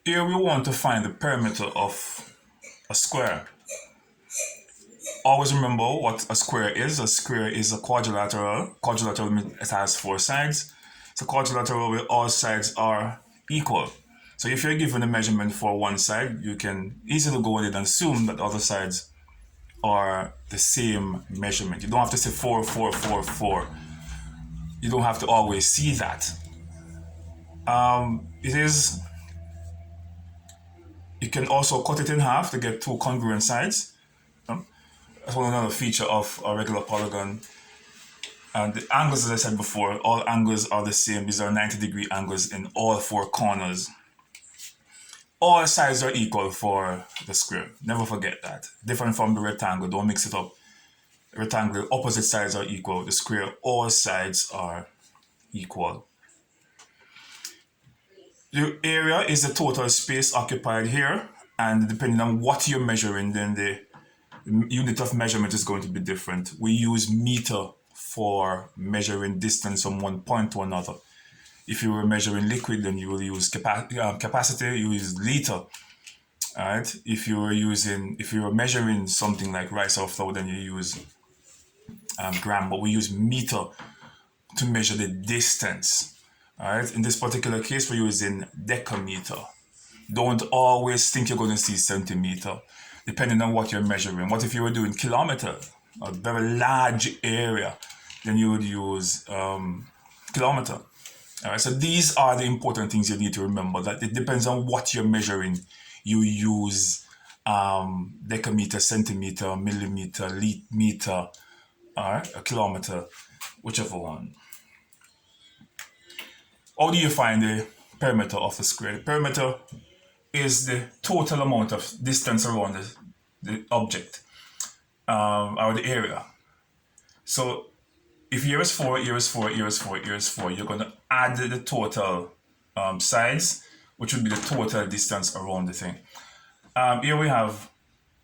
Here we want to find the perimeter of a square. Always remember what a square is. A square is a quadrilateral. Quadrilateral means it has four sides. So quadrilateral where all sides are equal. So if you're given a measurement for one side, you can easily go ahead and assume that the other sides are the same measurement. You don't have to say 4, 4, 4, 4. You don't have to always see that. It is, you can also cut it in half to get two congruent sides. That's one another feature of a regular polygon. And the angles, as I said before, all angles are the same. These are 90-degree angles in all four corners. All sides are equal for the square. Never forget that. Different from the rectangle. Don't mix it up. The rectangle, opposite sides are equal. The square, all sides are equal. The area is the total space occupied here. And depending on what you're measuring, then the unit of measurement is going to be different. We use meter for measuring distance from one point to another. If you were measuring liquid, then you will use capacity, you use liter. All right. If you were measuring something like rice or flour, then you use gram. But we use meter to measure the distance. All right. In this particular case, we're using decameter. Don't always think you're going to see centimeter, depending on what you're measuring. What if you were doing kilometer, a very large area, then you would use kilometer. All right, so these are the important things you need to remember, that it depends on what you're measuring. You use decameter, centimeter, millimeter, meter, all right, a kilometer, whichever one. How do you find the perimeter of the square? The perimeter is the total amount of distance around the object or the area. So if here is 4, here is 4, here is 4, here is 4, you're going to add the total sides, which would be the total distance around the thing. Here we have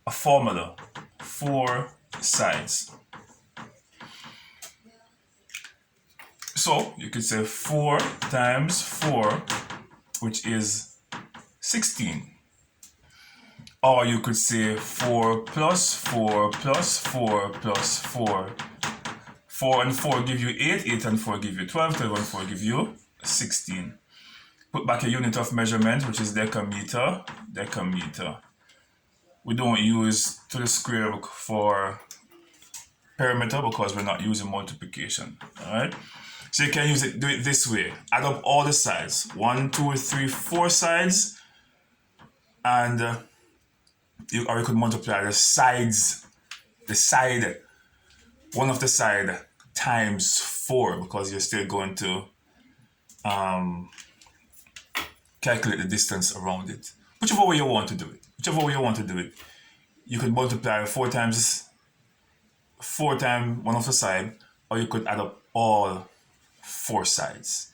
a formula, 4 sides. So you could say 4 times 4, which is 16. Or you could say 4 plus 4 plus 4 plus 4. 4 and 4 give you 8, 8 and 4 give you 12, 12 and 4 give you 16. Put back a unit of measurement, which is decameter, decameter. We don't use to the square for perimeter because we're not using multiplication, all right? So you can do it this way. Add up all the sides, 1, 2, 3, 4 sides, and you could multiply the sides, one of the side times 4, because you're still going to calculate the distance around it. Whichever way you want to do it. You could multiply 4 times one of the side, or you could add up all 4 sides.